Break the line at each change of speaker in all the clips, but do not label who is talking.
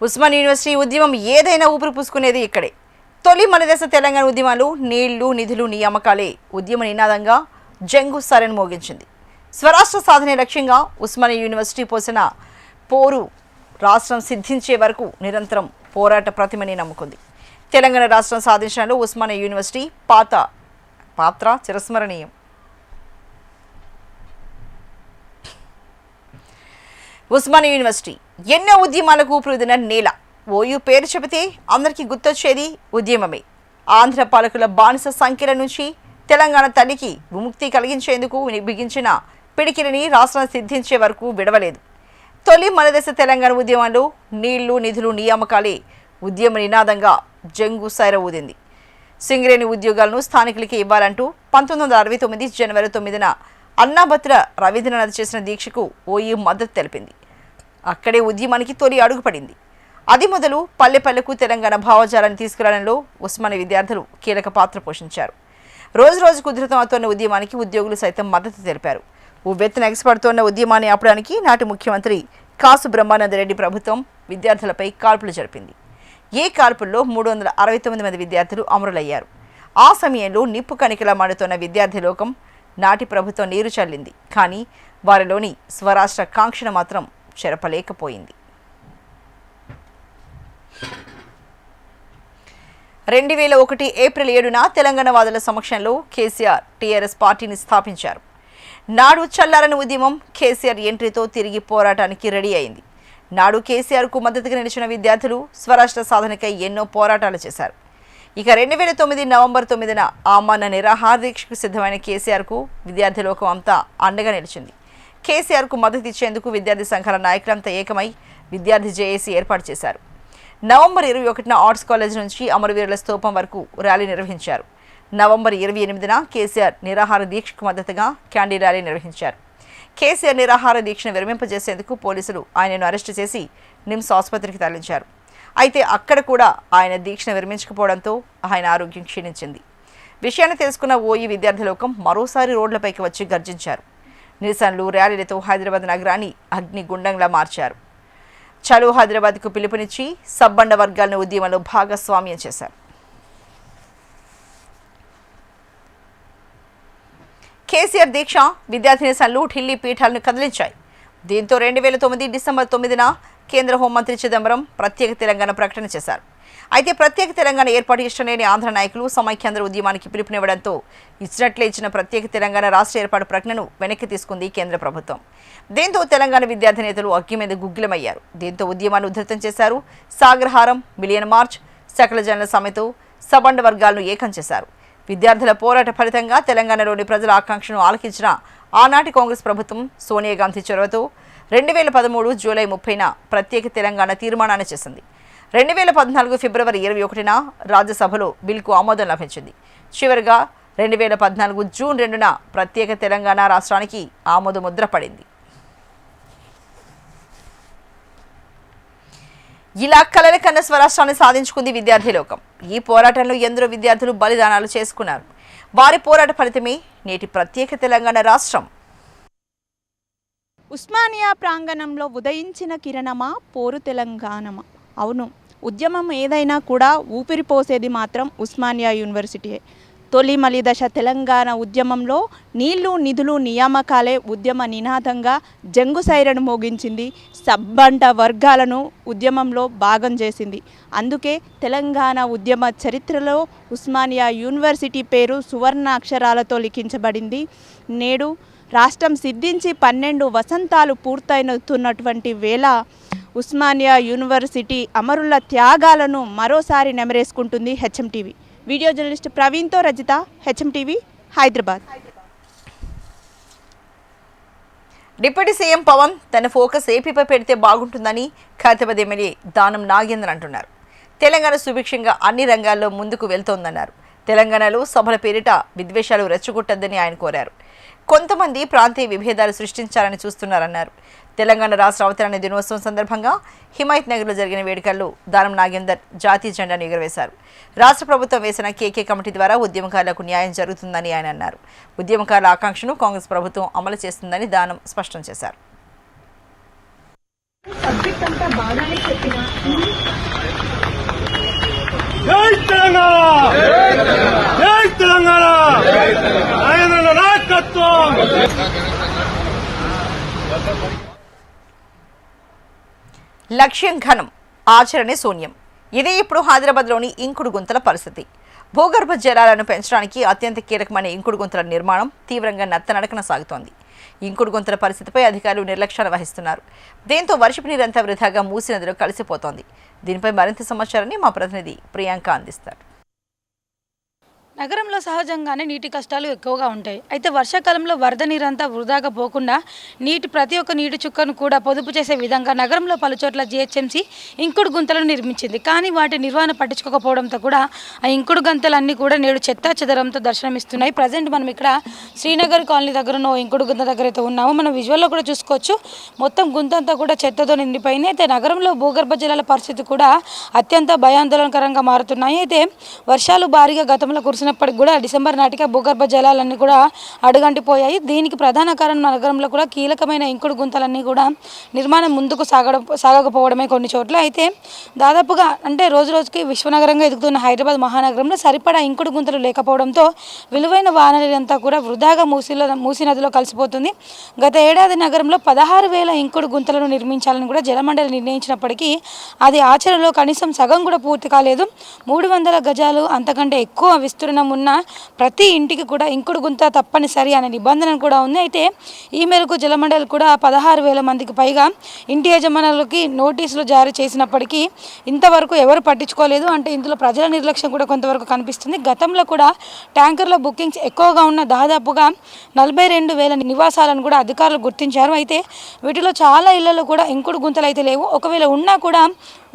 Osmania university ఉద్యమం ఏదైనా ఊపిరి పూసుకునేది ఇక్కడే. తొలి మలిదశ తెలంగాణ ఉద్యమాలు నీళ్లు నిధులు నియామకాలే ఉద్యమ నినాదంగా జంగు సరెను మోగించింది. స్వరాష్ట్ర సాధనే లక్ష్యంగా ఉస్మానియా యూనివర్సిటీ పోసిన పోరు రాష్ట్రం సిద్ధించే వరకు నిరంతరం పోరాట ప్రతిమని నమ్ముకుంది. తెలంగాణ రాష్ట్రం సాధించడంలో ఉస్మానియా యూనివర్సిటీ పాత్ర చిరస్మరణీయం. ఉస్మానియా యూనివర్సిటీ ఎన్నో ఉద్యమాలకు ఊపిరిదిన నేల. ఓయూ పేరు చెబితే అందరికీ గుర్తొచ్చేది ఉద్యమమే. ఆంధ్ర పాలకుల బానిస సంఖ్యల నుంచి తెలంగాణ తల్లికి విముక్తి కలిగించేందుకు బిగించిన పిడికిలిని రాష్ట్రం సిద్ధించే వరకు విడవలేదు. తొలి మలదశ తెలంగాణ ఉద్యమంలో నీళ్లు నిధులు నియామకాలే ఉద్యమ నినాదంగా జంగు సైర ఊదింది. సింగరేణి ఉద్యోగాలను స్థానికులకి ఇవ్వాలంటూ 1969 జనవరి 9న అన్నాభద్ర రవీంద్రనాథ్ చేసిన దీక్షకు ఓయూ మద్దతు తెలిపింది. అక్కడే ఉద్యమానికి తొలి అడుగుపడింది. అది మొదలు పల్లె పల్లెకు తెలంగాణ భావజాలాన్ని తీసుకురావడంలో ఉస్మానియా విద్యార్థులు కీలక పాత్ర పోషించారు. రోజు రోజుకు ఉధృతం అవుతున్న ఉద్యమానికి ఉద్యోగులు సైతం మద్దతు తెలిపారు. ఉవ్వెత్తున ఎగసిపడుతోన్న ఉద్యమాన్ని ఆపడానికి నాటి ముఖ్యమంత్రి కాసు బ్రహ్మానందరెడ్డి ప్రభుత్వం విద్యార్థులపై కాల్పులు జరిపింది. ఈ కాల్పుల్లో 369 మంది విద్యార్థులు అమరులయ్యారు. ఆ సమయంలో నిప్పు కణికలా మండుతున్న విద్యార్థి లోకం నాటి ప్రభుత్వం నీరు చల్లింది. కానీ వారిలోని స్వరాష్ట్ర కాంక్షను మాత్రం చెరపలేకపోయింది. 2001 ఏప్రిల్ 7న తెలంగాణ వాదుల సమక్షంలో కేసీఆర్ టీఆర్ఎస్ పార్టీని స్థాపించారు. నాడు చల్లారని ఉద్యమం కేసీఆర్ ఎంట్రీతో తిరిగి పోరాటానికి రెడీ అయింది. నాడు కేసీఆర్కు మద్దతుగా నిలిచిన విద్యార్థులు స్వరాష్ట్ర సాధనకై ఎన్నో పోరాటాలు చేశారు. ఇక 2009 నవంబర్ 9న ఆమరణ నిరాహార దీక్షకు సిద్ధమైన కేసీఆర్కు విద్యార్థి లోకం అంతా అండగా నిలిచింది. కేసీఆర్కు మద్దతు ఇచ్చేందుకు విద్యార్థి సంఘాల నాయకులంతా ఏకమై విద్యార్థి జేఏసీ ఏర్పాటు చేశారు. నవంబర్ 21న ఆర్ట్స్ కాలేజ్ నుంచి అమరవీరుల స్తూపం వరకు ర్యాలీ నిర్వహించారు. నవంబర్ 28న కేసీఆర్ నిరాహార దీక్షకు మద్దతుగా క్యాండీ ర్యాలీ నిర్వహించారు. కేసీఆర్ నిరాహార దీక్షను విరమింపజేసేందుకు పోలీసులు ఆయనను అరెస్టు చేసి నిమ్స్ ఆసుపత్రికి తరలించారు. అయితే అక్కడ కూడా ఆయన దీక్షను విరమించకపోవడంతో ఆయన ఆరోగ్యం క్షీణించింది. విషయాన్ని తెలుసుకున్న ఓయూ విద్యార్థి లోకం మరోసారి రోడ్లపైకి వచ్చి గర్జించారు. నిరసనలు ర్యాలీలతో హైదరాబాద్ నగరాన్ని అగ్నిగుండంలా మార్చారు. చలో హైదరాబాద్కు పిలుపునిచ్చి సబ్బండ వర్గాలను ఉద్యమంలో భాగస్వామ్యం చేశారు. కేసీఆర్ దీక్ష విద్యార్థి నిరసనలు ఢిల్లీ పీఠాలను కదిలించాయి. దీంతో 2009 డిసెంబర్ 9న కేంద్ర హోంమంత్రి చిదంబరం ప్రత్యేక తెలంగాణ ప్రకటన చేశారు. అయితే ప్రత్యేక తెలంగాణ ఏర్పాటు ఇష్టం లేని ఆంధ్ర నాయకులు సమైక్యాంధ్ర ఉద్యమానికి పిలుపునివ్వడంతో ఇచ్చినట్లే ఇచ్చిన ప్రత్యేక తెలంగాణ రాష్ట్ర ఏర్పాటు ప్రకటనను వెనక్కి తీసుకుంది కేంద్ర ప్రభుత్వం. దీంతో తెలంగాణ విద్యార్థి నేతలు అగ్గి మీద గుగ్గిలమయ్యారు. దీంతో ఉద్యమాన్ని ఉధృతం చేశారు. సాగరహారం, మిలియన్ మార్చ్, సకల జనుల సమ్మెతో సబండ వర్గాలను ఏకం చేశారు. విద్యార్థుల పోరాట ఫలితంగా తెలంగాణలోని ప్రజల ఆకాంక్షను ఆలకించిన ఆనాటి కాంగ్రెస్ ప్రభుత్వం సోనియా గాంధీ చొరవతో 2013 జూలై 30న ప్రత్యేక తెలంగాణ తీర్మానాన్ని చేసింది. 2014 ఫిబ్రవరి 21న రాజ్యసభలో బిల్కు ఆమోదం లభించింది. చివరిగా 2014 జూన్ 2న ప్రత్యేక తెలంగాణ రాష్ట్రానికి ఆమోద ముద్ర పడింది. ఇలా కలల కన్న స్వరాష్ట్రాన్ని సాధించుకుంది విద్యార్థి లోకం. ఈ పోరాటంలో ఎందరో విద్యార్థులు బలిదానాలు చేసుకున్నారు. వారి పోరాట ఫలితమే నేటి ప్రత్యేక తెలంగాణ రాష్ట్రం.
ఉస్మానియా ప్రాంగణంలో ఉదయించిన కిరణమా పోరు తెలంగాణమా. అవును, ఉద్యమం ఏదైనా కూడా ఊపిరిపోసేది మాత్రం ఉస్మానియా యూనివర్సిటీయే. తొలి మలిదశ తెలంగాణ ఉద్యమంలో నీళ్లు నిధులు నియామకాలే ఉద్యమ నినాదంగా జంగు సైరను మోగించింది. సబ్బండ వర్గాలను ఉద్యమంలో భాగం చేసింది. అందుకే తెలంగాణ ఉద్యమ చరిత్రలో ఉస్మానియా యూనివర్సిటీ పేరు సువర్ణ అక్షరాలతో లిఖించబడింది. నేడు రాష్ట్రం సిద్ధించి 12 వసంతాలు పూర్తయినటువంటి వేళ ఉస్మానియా యూనివర్సిటీ అమరుల త్యాగాలను మరోసారి నెమరేసుకుంటుంది హెచ్ఎంటీవీ. వీడియో జర్నలిస్ట్ ప్రవీణ్తో Rajitha, HMTV, Hyderabad.
Deputy CM Pawan తన ఫోకస్ ఏపీపై పెడితే బాగుంటుందని ఖైరతాబాద్ ఎమ్మెల్యే దానం నాగేంద్ర అంటున్నారు. తెలంగాణ సుభిక్షంగా అన్ని రంగాల్లో ముందుకు వెళ్తోందన్నారు. తెలంగాణలో సభల పేరిట విద్వేషాలు రెచ్చగొట్టద్దని ఆయన కోరారు. కొంతమంది ప్రాంతీయ విభేదాలు సృష్టించాలని చూస్తున్నారన్నారు. తెలంగాణ రాష్ట్ర అవతరణ దినోత్సవం సందర్భంగా హిమాయత్ నగర్లో జరిగిన వేడుకల్లో దానం నాగేందర్ జాతీయ జెండాను ఎగురవేశారు. రాష్ట్ర ప్రభుత్వం వేసిన కేకే కమిటీ ద్వారా ఉద్యమకారులకు న్యాయం జరుగుతుందని ఆయన అన్నారు. ఉద్యమకారుల ఆకాంక్షను కాంగ్రెస్ ప్రభుత్వం అమలు చేస్తుందని దానం స్పష్టం చేశారు.
సబ్జెక్ట్ అంతా బాగానే చెప్పిన
జై తెలంగాణ జై తెలంగాణ ఆయన నాయకత్వం.
లక్ష్యం ఘనం, ఆచరణే శూన్యం. ఇదే ఇప్పుడు హైదరాబాద్లోని ఇంకుడు గుంతల పరిస్థితి. భూగర్భ జలాలను పెంచడానికి అత్యంత కీలకమైన ఇంకుడు గుంతల నిర్మాణం తీవ్రంగా నత్తనడకన సాగుతోంది. ఇంకుడు గుంతల పరిస్థితిపై అధికారులు నిర్లక్ష్యాన్ని వహిస్తున్నారు. దీంతో వర్షపు నీరంతా వృధాగా మూసీ నదిలో కలిసిపోతోంది. దీనిపై మరింత సమాచారాన్ని మా ప్రతినిధి ప్రియాంక అందిస్తారు.
నగరంలో సహజంగానే నీటి కష్టాలు ఎక్కువగా ఉంటాయి. అయితే వర్షాకాలంలో వరద నీరంతా వృధాగా పోకుండా ప్రతి ఒక్క నీటి చుక్కను కూడా పొదుపు చేసే విధంగా నగరంలో పలుచోట్ల జీహెచ్ఎంసీ ఇంకుడు గుంతలను నిర్మించింది. కానీ వాటి నిర్వహణ పట్టించుకోకపోవడంతో కూడా ఆ ఇంకుడు గుంతలన్నీ కూడా నేడు చెత్తా చెదరంతో దర్శనమిస్తున్నాయి. ప్రజెంట్ మనం ఇక్కడ శ్రీనగర్ కాలనీ దగ్గర ఉన్న ఇంకుడు గుంత దగ్గర అయితే ఉన్నాము. మనం విజువల్లో కూడా చూసుకోవచ్చు. మొత్తం గుంతంతా కూడా చెత్తతో నిండిపోయింది. అయితే నగరంలో భూగర్భ జలాల పరిస్థితి కూడా అత్యంత భయాందోళనకరంగా మారుతున్నాయి. అయితే వర్షాలు భారీగా గతంలో కురిసినప్పటికి కూడా డిసెంబర్ నాటికి భూగర్భ జలాలన్నీ కూడా అడుగంటిపోయాయి. దీనికి ప్రధాన కారణం నగరంలో కూడా కీలకమైన ఇంకుడు గుంతలన్నీ కూడా నిర్మాణం ముందుకు సాగకపోవడమే కొన్ని చోట్ల. అయితే దాదాపుగా అంటే రోజు రోజుకి విశ్వనగరంగా ఎదుగుతున్న హైదరాబాద్ మహానగరంలో సరిపడా ఇంకుడు గుంతలు లేకపోవడంతో విలువైన వానరంతా కూడా వృధాగా మూసీ నదిలో కలిసిపోతుంది. గత ఏడాది నగరంలో 16,000 ఇంకుడు గుంతలను నిర్మించాలని కూడా జలమండలి నిర్ణయించినప్పటికీ అది ఆచరణలో కనీసం సగం కూడా పూర్తి కాలేదు. 300 గజాలు అంతకంటే ఎక్కువ విస్తీర్ణం ఉన్న ప్రతి ఇంటికి కూడా ఇంకుడు గుంత తప్పనిసరి అనే నిబంధన కూడా ఉంది. అయితే ఈ మేరకు జలమండలి కూడా 16,000 మందికి పైగా ఇంటి యజమానులకి నోటీసులు జారీ చేసినప్పటికీ ఇంతవరకు ఎవరు పట్టించుకోలేదు. అంటే ఇందులో ప్రజల నిర్లక్ష్యం కూడా కొంతవరకు కనిపిస్తుంది. గతంలో కూడా ట్యాంకర్ల బుకింగ్స్ ఎక్కువగా ఉన్న దాదాపుగా 42,000 నివాసాలను కూడా అధికారులు గుర్తించారు. అయితే వీటిలో చాలా ఇళ్లలో కూడా ఇంకుడు గుంతలు అయితే లేవు. ఒకవేళ ఉన్నా కూడా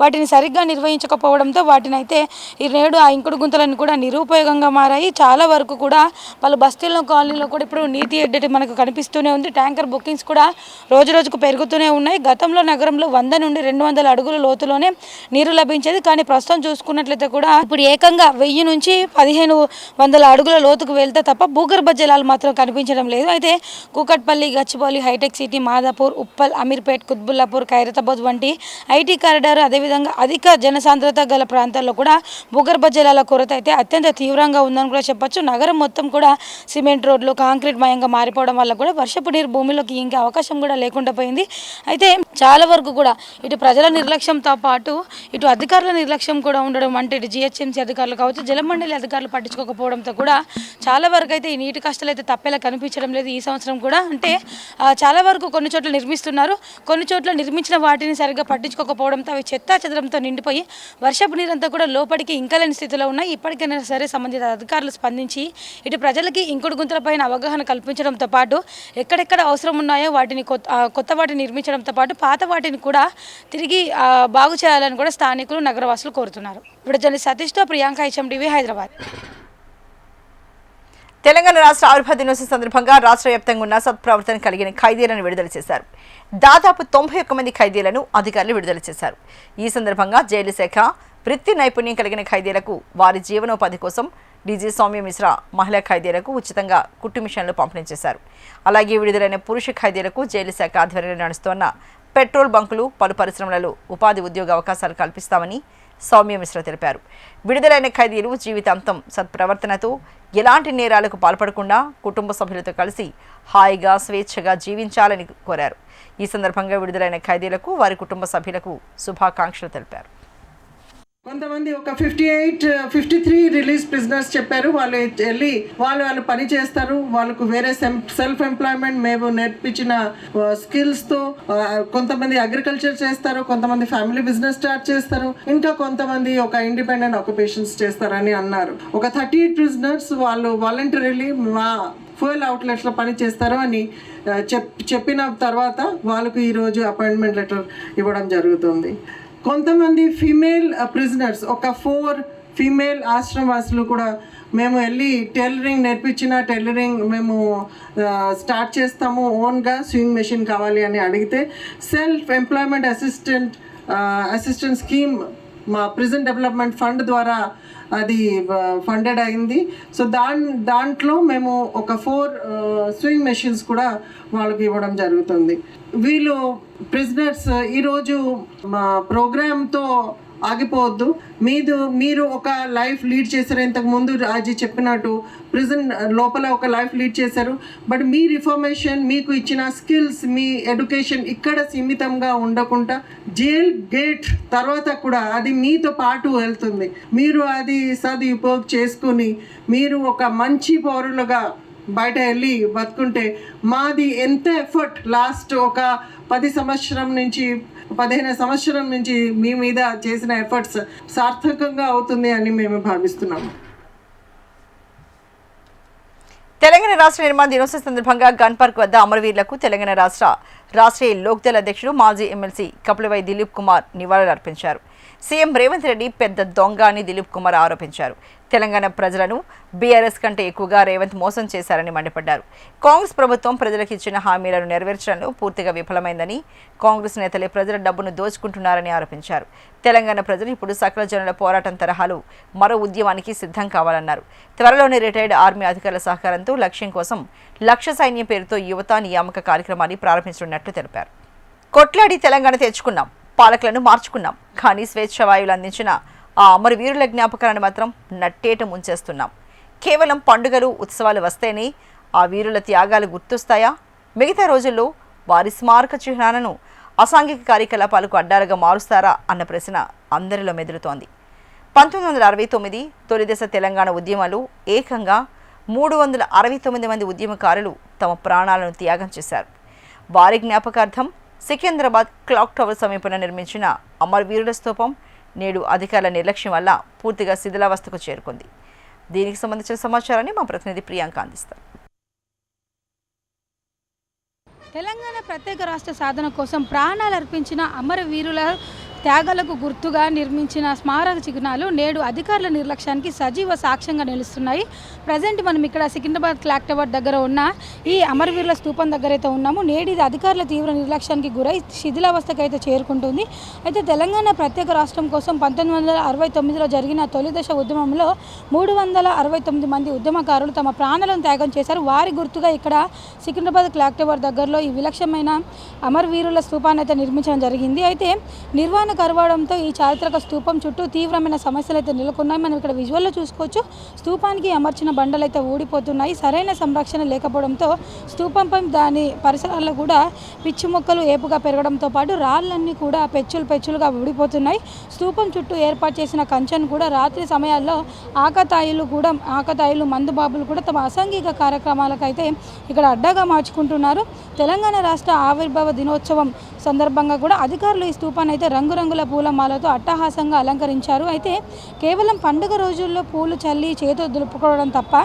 వాటిని సరిగ్గా నిర్వహించకపోవడంతో వాటినైతే ఈ నేడు ఆ ఇంకుడు గుంతలన్నీ కూడా నిరుపయోగంగా మారాయి. చాలా వరకు కూడా పలు బస్తీల్లో కాలనీలో కూడా ఇప్పుడు నీటి ఎద్దటి మనకు కనిపిస్తూనే ఉంది. ట్యాంకర్ బుకింగ్స్ కూడా రోజు రోజుకు పెరుగుతూనే ఉన్నాయి. గతంలో నగరంలో 100 నుండి 200 అడుగుల లోతులోనే నీరు లభించేది. కానీ ప్రస్తుతం చూసుకున్నట్లయితే కూడా ఇప్పుడు ఏకంగా 1000 నుంచి 1500 అడుగుల లోతుకు వెళ్తే తప్ప భూగర్భ జలాలు మాత్రం కనిపించడం లేదు. అయితే కూకట్పల్లి, గచ్చిబౌలి, హైటెక్ సిటీ, మాదాపూర్, ఉప్పల్, అమీర్పేట్, కుత్బుల్లాపూర్, ఖైరతాబాద్ వంటి ఐటీ కారిడార్ అదేవిధంగా అధిక జనసాంద్రత గల ప్రాంతాల్లో కూడా భూగర్భ జలాల కొరత అయితే అత్యంత తీవ్రంగా ఉందని కూడా చెప్పొచ్చు. నగరం మొత్తం కూడా సిమెంట్ రోడ్లు, కాంక్రీట్ మయంగా మారిపోవడం వల్ల కూడా వర్షపు నీరు భూమిలోకి ఇంకే అవకాశం కూడా లేకుండా పోయింది. అయితే చాలా వరకు కూడా ఇటు ప్రజల నిర్లక్ష్యంతో పాటు ఇటు అధికారుల నిర్లక్ష్యం కూడా ఉండడం, అంటే ఇటు జీహెచ్ఎంసీ అధికారులు కావచ్చు, జలమండలి అధికారులు పట్టించుకోకపోవడంతో కూడా చాలా వరకు అయితే ఈ నీటి కష్టాలు అయితే తప్పేలా కనిపించడం లేదు. ఈ సంవత్సరం కూడా అంటే చాలా వరకు కొన్ని చోట్ల నిర్మిస్తున్నారు, కొన్ని చోట్ల నిర్మించిన వాటిని సరిగ్గా పట్టించుకోకపోవడంతో అవి చెత్తా చెదరంతో నిండిపోయి వర్షపు నీరంతా కూడా లోపలికి ఇంకలేని స్థితిలో ఉన్నాయి. ఇప్పటికైనా సరే సంబంధిత అధికారులు స్పందించి ఇటు ప్రజలకి ఇంకుడు గుంతలపైన అవగాహన కల్పించడంతో పాటు ఎక్కడెక్కడ అవసరం ఉన్నాయో వాటిని కొత్త వాటిని నిర్మించడంతో పాటు పాత వాటిని కూడా తిరిగి బాగు చేయాలని కూడా స్థానికులు, నగరవాసులు కోరుతున్నారు. ఇప్పుడు జర్నలిస్ట్ సతీష్తో ప్రియాంక, HMTV, హైదరాబాద్.
తెలంగాణ రాష్ట్ర ఆవిర్భావ దినోత్సవం సందర్భంగా రాష్ట్ర వ్యాప్తంగా ఉన్న సత్ప్రవర్తన కలిగిన ఖైదీలను విడుదల చేశారు. దాదాపు 91 మంది ఖైదీలను అధికారులు విడుదల చేశారు. ఈ సందర్భంగా జైలు శాఖ వృత్తి నైపుణ్యం కలిగిన ఖైదీలకు వారి జీవనోపాధి కోసం డీజీ సౌమ్య మిశ్రా మహిళా ఖైదీలకు ఉచితంగా కుట్టు మిషన్లు పంపిణీ చేశారు. అలాగే విడుదలైన పురుష ఖైదీలకు జైలు శాఖ ఆధ్వర్యంలో నడుస్తున్న పెట్రోల్ బంకులు, పలు పరిశ్రమలలో ఉపాధి ఉద్యోగ అవకాశాలు కల్పిస్తామని సౌమ్య మిశ్రా తెలిపారు. విడుదలైన ఖైదీలు జీవితాంతం సత్ప్రవర్తనతో ఎలాంటి నేరాలకు పాల్పడకుండా కుటుంబ సభ్యులతో కలిసి హాయిగా, స్వేచ్ఛగా జీవించాలని కోరారు. ఈ సందర్భంగా విడుదలైన ఖైదీలకు, వారి కుటుంబ సభ్యులకు శుభాకాంక్షలు తెలిపారు.
కొంతమంది ఒక 53 రిలీజ్ ప్రిజనర్స్ చెప్పారు. వాళ్ళు వెళ్ళి వాళ్ళు పని చేస్తారు. వాళ్ళకు వేరే సెల్ఫ్ ఎంప్లాయ్మెంట్ మేము నేర్పించిన స్కిల్స్తో కొంతమంది అగ్రికల్చర్ చేస్తారు, కొంతమంది ఫ్యామిలీ బిజినెస్ స్టార్ట్ చేస్తారు, ఇంకా కొంతమంది ఒక ఇండిపెండెంట్ ఆక్యుపేషన్స్ చేస్తారని అన్నారు. ఒక 38 ప్రిజనర్స్ వాళ్ళు వాలంటరీలీ మా ఫ్యూయల్ అవుట్లెట్స్లో పని చేస్తారు అని చెప్పిన తర్వాత వాళ్ళకు ఈరోజు అపాయింట్మెంట్ లెటర్ ఇవ్వడం జరుగుతుంది. కొంతమంది ఫీమేల్ ప్రిజనర్స్, ఒక 4 ఫీమేల్ ఆశ్రమాసులు కూడా మేము వెళ్ళి టైలరింగ్ నేర్పించిన టైలరింగ్ మేము స్టార్ట్ చేస్తాము, ఓన్గా స్వింగ్ మెషిన్ కావాలి అని అడిగితే సెల్ఫ్ ఎంప్లాయ్మెంట్ అసిస్టెంట్ స్కీమ్ మా ప్రిజన్ డెవలప్మెంట్ ఫండ్ ద్వారా అది ఫండెడ్ అయింది. సో దాంట్లో మేము ఒక 4 స్వింగ్ మెషిన్స్ కూడా వాళ్ళకి ఇవ్వడం జరుగుతుంది. వీళ్ళు ప్రిజనర్స్ ఈరోజు మా ప్రోగ్రామ్తో ఆగిపోవద్దు. మీరు ఒక లైఫ్ లీడ్ చేశారు. ఇంతకుముందు రాజీ చెప్పినట్టు ప్రిజన్ లోపల ఒక లైఫ్ లీడ్ చేశారు. బట్ మీ రిఫర్మేషన్, మీకు ఇచ్చిన స్కిల్స్, మీ ఎడ్యుకేషన్ ఇక్కడ సీమితంగా ఉండకుండా జైల్ గేట్ తర్వాత కూడా అది మీతో పాటు వెళ్తుంది. మీరు అది సదుపయోగం చేసుకుని మీరు ఒక మంచి పౌరులుగా బయట వెళ్ళి బతుకుంటే మాది ఎంత ఎఫర్ట్ లాస్ట్ ఒక 15 సంవత్సరం నుంచి మీ మీద చేసిన ఎఫర్ట్స్ సార్థకంగా అవుతుంది అని మేము భావిస్తున్నాము.
తెలంగాణ రాష్ట్ర నిర్మాణ దినోత్సవం సందర్భంగా గన్ పార్క్ వద్ద అమరవీరులకు తెలంగాణ రాష్ట్రీయ లోక్దళ్ అధ్యక్షుడు మాజీ ఎమ్మెల్సీ కపిలవై దిలీప్ కుమార్ నివాళులర్పించారు. సీఎం రేవంత్ రెడ్డి పెద్ద దొంగ అని దిలీప్ కుమార్ ఆరోపించారు. తెలంగాణ ప్రజలను బీఆర్ఎస్ కంటే ఎక్కువగా రేవంత్ మోసం చేశారని మండిపడ్డారు. కాంగ్రెస్ ప్రభుత్వం ప్రజలకు ఇచ్చిన హామీలను నెరవేర్చడంలో పూర్తిగా విఫలమైందని, కాంగ్రెస్ నేతలే ప్రజల డబ్బును దోచుకుంటున్నారని ఆరోపించారు. తెలంగాణ ప్రజలు ఇప్పుడు సకల జనుల పోరాటం తరహాలో మరో ఉద్యమానికి సిద్ధం కావాలన్నారు. త్వరలోనే రిటైర్డ్ ఆర్మీ అధికారుల సహకారంతో లక్ష్యం కోసం లక్ష్య సైన్యం పేరుతో యువత నియామక కార్యక్రమాన్ని ప్రారంభించనున్నట్లు తెలిపారు. కొట్లాడి తెలంగాణ తెచ్చుకున్నాం, పాలకులను మార్చుకున్నాం, కానీ స్వేచ్ఛ వాయువులు అందించిన ఆ అమరవీరుల జ్ఞాపకాలను మాత్రం నట్టేట ముంచేస్తున్నాం. కేవలం పండుగలు ఉత్సవాలు వస్తేనే ఆ వీరుల త్యాగాలు గుర్తొస్తాయా? మిగతా రోజుల్లో వారి స్మారక చిహ్నాలను అసాంఘిక కార్యకలాపాలకు అడ్డాలుగా మారుస్తారా అన్న ప్రశ్న అందరిలో మెదులుతోంది. 1969 తొలిదశ తెలంగాణ ఉద్యమాలు ఏకంగా 369 మంది ఉద్యమకారులు తమ ప్రాణాలను త్యాగం చేశారు. వారి జ్ఞాపకార్థం సికింద్రాబాద్ క్లాక్ టవర్ సమీపంలో నిర్మించిన అమరవీరుల స్తూపం నేడు అధికారుల నిర్లక్ష్యం వల్ల పూర్తిగా శిథిలావస్థకు చేరుకుంది. దీనికి సంబంధించిన సమాచారాన్ని మా ప్రతినిధి ప్రియాంక అందిస్తారు.
తెలంగాణ ప్రత్యేక రాష్ట్ర సాధన కోసం ప్రాణాలు అర్పించిన అమరవీరుల త్యాగాలకు గుర్తుగా నిర్మించిన స్మారక చిహ్నాలు నేడు అధికారుల నిర్లక్ష్యానికి సజీవ సాక్ష్యంగా నిలుస్తున్నాయి. ప్రజెంట్ మనం ఇక్కడ సికింద్రాబాద్ క్లాక్ టవర్ దగ్గర ఉన్న ఈ అమరవీరుల స్తూపం దగ్గర అయితే ఉన్నాము. నేడు ఇది అధికారుల తీవ్ర నిర్లక్ష్యానికి గురై శిథిలావస్థకు అయితే చేరుకుంటుంది. అయితే తెలంగాణ ప్రత్యేక రాష్ట్రం కోసం 1969లో జరిగిన తొలిదశ ఉద్యమంలో 369 మంది ఉద్యమకారులు తమ ప్రాణాలను త్యాగం చేశారు. వారి గుర్తుగా ఇక్కడ సికింద్రాబాద్ క్లాక్ టవర్ దగ్గరలో ఈ విలక్షణమైన అమరవీరుల స్తూపాన్ని అయితే నిర్మించడం జరిగింది. అయితే నిర్వహణ కరవడంతో ఈ చారిత్రక స్తూపం చుట్టూ తీవ్రమైన సమస్యలు అయితే నెలకొన్నాయి. మనం ఇక్కడ విజువల్లో చూసుకోవచ్చు. స్తూపానికి అమర్చిన బండలు అయితే ఊడిపోతున్నాయి. సరైన సంరక్షణ లేకపోవడంతో స్తూపంపై దాని పరిసరాల్లో కూడా పిచ్చి మొక్కలు ఏపుగా పెరగడంతో పాటు రాళ్ళన్నీ కూడా పెచ్చులుగా ఊడిపోతున్నాయి. స్తూపం చుట్టూ ఏర్పాటు చేసిన కంచెను కూడా రాత్రి సమయాల్లో ఆకతాయిలు మందుబాబులు కూడా తమ అసాంఘిక కార్యక్రమాలకైతే ఇక్కడ అడ్డాగా మార్చుకుంటున్నారు. తెలంగాణ రాష్ట్ర ఆవిర్భావ దినోత్సవం సందర్భంగా కూడా అధికారులు ఈ స్తూపాన్ని అయితే రంగురంగుల పూలమాలతో అట్టహాసంగా అలంకరించారు. అయితే కేవలం పండుగ రోజుల్లో పూలు చల్లి చేతులు దులుపుకోవడం తప్ప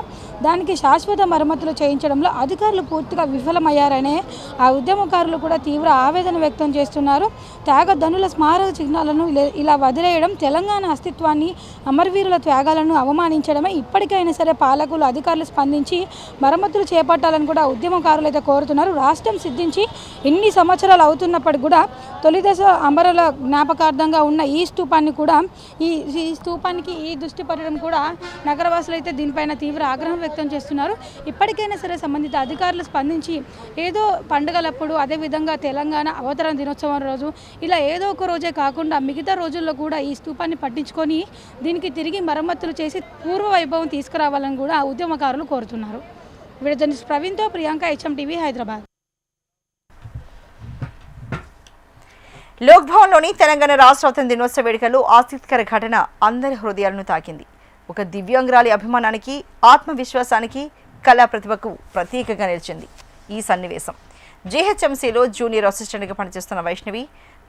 దానికి శాశ్వత మరమ్మతులు చేయించడంలో అధికారులు పూర్తిగా విఫలమయ్యారనే ఆ ఉద్యమకారులు కూడా తీవ్ర ఆవేదన వ్యక్తం చేస్తున్నారు. త్యాగధనుల స్మారక చిహ్నాలను ఇలా వదిలేయడం తెలంగాణ అస్తిత్వాన్ని, అమరవీరుల త్యాగాలను అవమానించడమే. ఇప్పటికైనా సరే పాలకులు, అధికారులు స్పందించి మరమ్మతులు చేపట్టాలని కూడా ఉద్యమకారులు అయితే కోరుతున్నారు. రాష్ట్రం సిద్ధించి ఇన్ని సంవత్సరాలు అవుతున్నప్పటికీ కూడా తొలిదశ అమరుల జ్ఞాపకార్థంగా ఉన్న ఈ స్తూపాన్ని కూడా ఈ స్తూపానికి ఈ దృష్టి పడడం కూడా నగరవాసులు అయితే దీనిపైన తీవ్ర ఆగ్రహం వ్యక్తం చేస్తున్నారు. ఇప్పటికైనా సరే సంబంధిత అధికారులు స్పందించి ఏదో పండుగలప్పుడు, అదేవిధంగా తెలంగాణ అవతరణ దినోత్సవం రోజు ఇలా ఏదో ఒక రోజే కాకుండా మిగతా రోజుల్లో కూడా ఈ స్తూపాన్ని పట్టించుకొని దీనికి తిరిగి మరమ్మతులు చేసి పూర్వ వైభవం తీసుకురావాలని కూడా ఉద్యమకారులు కోరుతున్నారు. వీడియో జర్నలిస్ట్ ప్రవీణ్తో ప్రియాంక, HM TV, హైదరాబాద్.
లోక్ భవన్లోని తెలంగాణ రాష్ట్ర అవతరణ దినోత్సవ వేడుకలు ఆసక్తికర ఘటన అందరి హృదయాలను తాకింది. ఒక దివ్యాంగురాలి అభిమానానికి, ఆత్మవిశ్వాసానికి, కళా ప్రతిభకు ప్రతీకగా నిలిచింది ఈ సన్నివేశం. జీహెచ్ఎంసీలో జూనియర్ అసిస్టెంట్గా పనిచేస్తున్న వైష్ణవి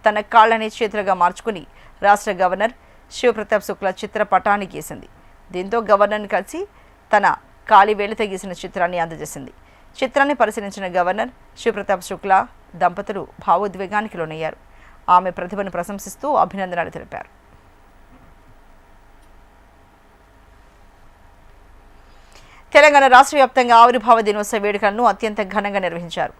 తన కాళ్లని చేతులుగా మార్చుకుని రాష్ట్ర గవర్నర్ శివప్రతాప్ శుక్లా చిత్రపటాన్ని గీసింది. దీంతో గవర్నర్ని కలిసి తన కాలి వేలితో గీసిన చిత్రాన్ని అందజేసింది. చిత్రాన్ని పరిశీలించిన గవర్నర్ శివప్రతాప్ శుక్లా దంపతులు భావోద్వేగానికి లోనయ్యారు. ఆమె ప్రతిభను ప్రశంసిస్తూ అభినందనలు తెలిపారు. తెలంగాణ రాష్ట్ర వ్యాప్తంగా ఆవిర్భావ దినోత్సవ వేడుకలను అత్యంత ఘనంగా నిర్వహించారు.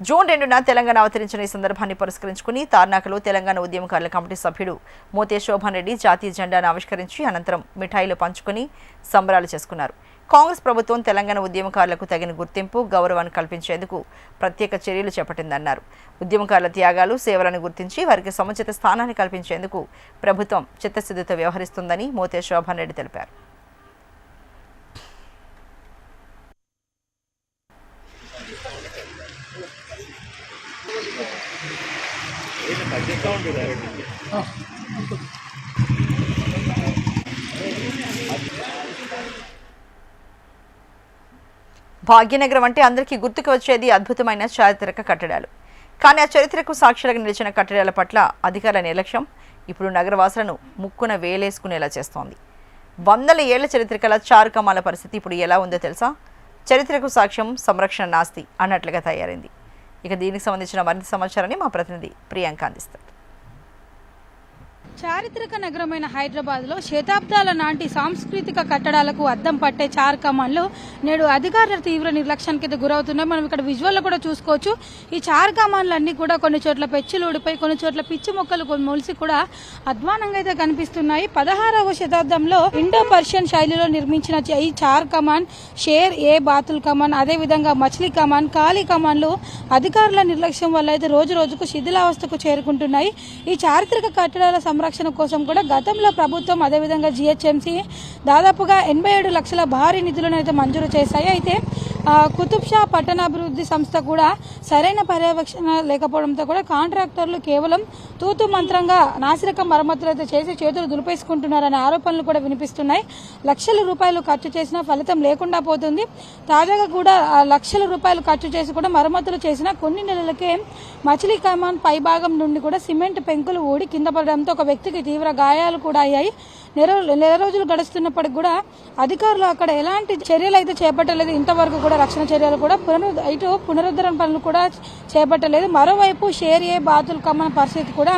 జూన్ 2న తెలంగాణ అవతరించిన ఈ సందర్భాన్ని పురస్కరించుకుని తార్నాకలో తెలంగాణ ఉద్యమకారుల కమిటీ సభ్యుడు మోతే శోభన్ రెడ్డి జాతీయ జెండాను ఆవిష్కరించి అనంతరం మిఠాయిలు పంచుకుని సంబరాలు చేసుకున్నారు. కాంగ్రెస్ ప్రభుత్వం తెలంగాణ ఉద్యమకారులకు తగిన గుర్తింపు, గౌరవాన్ని కల్పించేందుకు ప్రత్యేక చర్యలు చేపట్టిందన్నారు. ఉద్యమకారుల త్యాగాలు, సేవలను గుర్తించి వారికి సముచిత స్థానాన్ని కల్పించేందుకు ప్రభుత్వం చిత్తశుద్ధితో వ్యవహరిస్తుందని మోతే శోభన్ రెడ్డి తెలిపారు. భాగ్యనగరం అంటే అందరికీ గుర్తుకు వచ్చేది అద్భుతమైన చారిత్రక కట్టడాలు. కానీ ఆ చరిత్రకు సాక్షులుగా నిలిచిన కట్టడాల పట్ల అధికారుల నిర్లక్ష్యం ఇప్పుడు నగరవాసులను ముక్కున వేలేసుకునేలా చేస్తోంది. వందల ఏళ్ల చరిత్ర కల చారుకమాల పరిస్థితి ఇప్పుడు ఎలా ఉందో తెలుసా? చరిత్రకు సాక్ష్యం సంరక్షణ నాస్తి అన్నట్లుగా తయారైంది. ఇక దీనికి సంబంధించిన మరింత సమాచారాన్ని మా ప్రతినిధి ప్రియాంక అందిస్తారు.
చారిత్రక నగరమైన హైదరాబాద్లో శతాబ్దాల నాటి సాంస్కృతిక కట్టడాలకు అద్దం పట్టే చార్ కమాన్లు నేడు అధికారుల తీవ్ర నిర్లక్ష్యానికి గురవుతున్నాయి. మనం ఇక్కడ విజువల్లో కూడా చూసుకోవచ్చు. ఈ చార్ కమాన్లన్నీ కూడా కొన్ని చోట్ల పెచ్చులు ఊడిపోయి, కొన్ని చోట్ల పిచ్చి మొక్కలు మొలిసి కూడా అధ్వానంగా అయితే కనిపిస్తున్నాయి. 16వ శతాబ్దంలో ఇండో పర్షియన్ శైలిలో నిర్మించిన ఈ చార్ కమాన్, షేర్ ఏ బాతుల్ కమాన్, అదేవిధంగా మచిలీ కమాన్, కాళీ కమాన్లు అధికారుల నిర్లక్ష్యం వల్ల అయితే రోజు రోజుకు శిథిలావస్థకు చేరుకుంటున్నాయి. ఈ చారిత్రక కట్టడాల సంరక్షణ కోసం కూడా గతంలో ప్రభుత్వం అదేవిధంగా జిహెచ్ఎంసీ దాదాపుగా 87 లక్షల భారీ నిధులను అయితే మంజూరు చేశాయి. అయితే కుతుబ్ షా పట్టణాభివృద్ధి సంస్థ కూడా సరైన పర్యవేక్షణ లేకపోవడంతో కూడా కాంట్రాక్టర్లు కేవలం తూతు మంత్రంగా నాసిరకం మరమ్మతులు అయితే చేసి చేతులు దులిపేసుకుంటున్నారనే ఆరోపణలు కూడా వినిపిస్తున్నాయి. లక్షల రూపాయలు ఖర్చు చేసినా ఫలితం లేకుండా పోతుంది. తాజాగా కూడా లక్షల రూపాయలు ఖర్చు చేసి కూడా మరమ్మతులు చేసిన కొన్ని నెలలకే మచిలీ కమాన్ పైభాగం నుండి కూడా సిమెంట్ పెంకులు ఊడి కింద పడడంతో ఒక వ్యక్తికి తీవ్ర గాయాలు కూడా అయ్యాయి. నెల రోజులు గడుస్తున్నప్పటికి కూడా అధికారులు అక్కడ ఎలాంటి చర్యలు అయితే చేపట్టలేదు. ఇంతవరకు కూడా రక్షణ చర్యలు కూడా పునరుద్ధరణ పనులు కూడా చేపట్టలేదు. మరోవైపు షేర్ ఏ బాతుల్ కమాన్ పరిస్థితి కూడా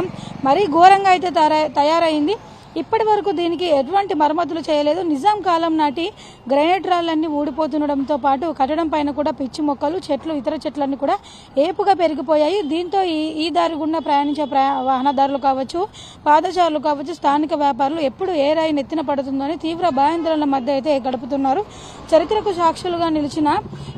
మరీ ఘోరంగా అయితే తయారైంది. ఇప్పటి వరకు దీనికి ఎటువంటి మరమ్మతులు చేయలేదు. నిజాం కాలం నాటి గ్రైనేట్ రాళ్లన్నీ ఊడిపోతుండడంతో పాటు కట్టడం పైన కూడా పిచ్చి మొక్కలు, చెట్లు, ఇతర చెట్లన్నీ కూడా ఏపుగా పెరిగిపోయాయి. దీంతో ఈ దారి గుండా ప్రయాణించే వాహనదారులు కావచ్చు, పాదచారులు కావచ్చు, స్థానిక వ్యాపారులు ఎప్పుడు ఏ రాయి నెత్తిన పడుతుందని తీవ్ర భయాందోళనల మధ్య అయితే గడుపుతున్నారు. చరిత్రకు సాక్షులుగా నిలిచిన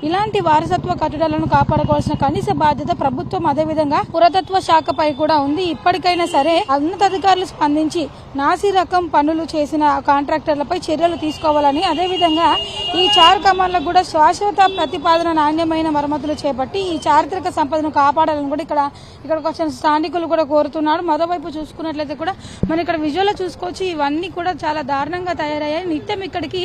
ఇలాంటి వారసత్వ కట్టడాలను కాపాడుకోవాల్సిన కనీస బాధ్యత ప్రభుత్వం అదేవిధంగా పురాతత్వ శాఖపై కూడా ఉంది. ఇప్పటికైనా సరే ఉన్నతాధికారులు స్పందించి నాసి రకం పనులు చేసిన కాంట్రాక్టర్లపై చర్యలు తీసుకోవాలని, అదేవిధంగా ఈ చార్ కమాన్లకు కూడా శాశ్వత ప్రతిపాదన నాణ్యమైన మరమ్మతులు చేపట్టి ఈ చారిత్రక సంపదను కాపాడాలని కూడా ఇక్కడికి వచ్చిన స్థానికులు కూడా కోరుతున్నారు. మరోవైపు చూసుకున్నట్లయితే కూడా మనం ఇక్కడ విజువల్లో చూసుకోవచ్చు. ఇవన్నీ కూడా చాలా దారుణంగా తయారయ్యాయి. నిత్యం ఇక్కడికి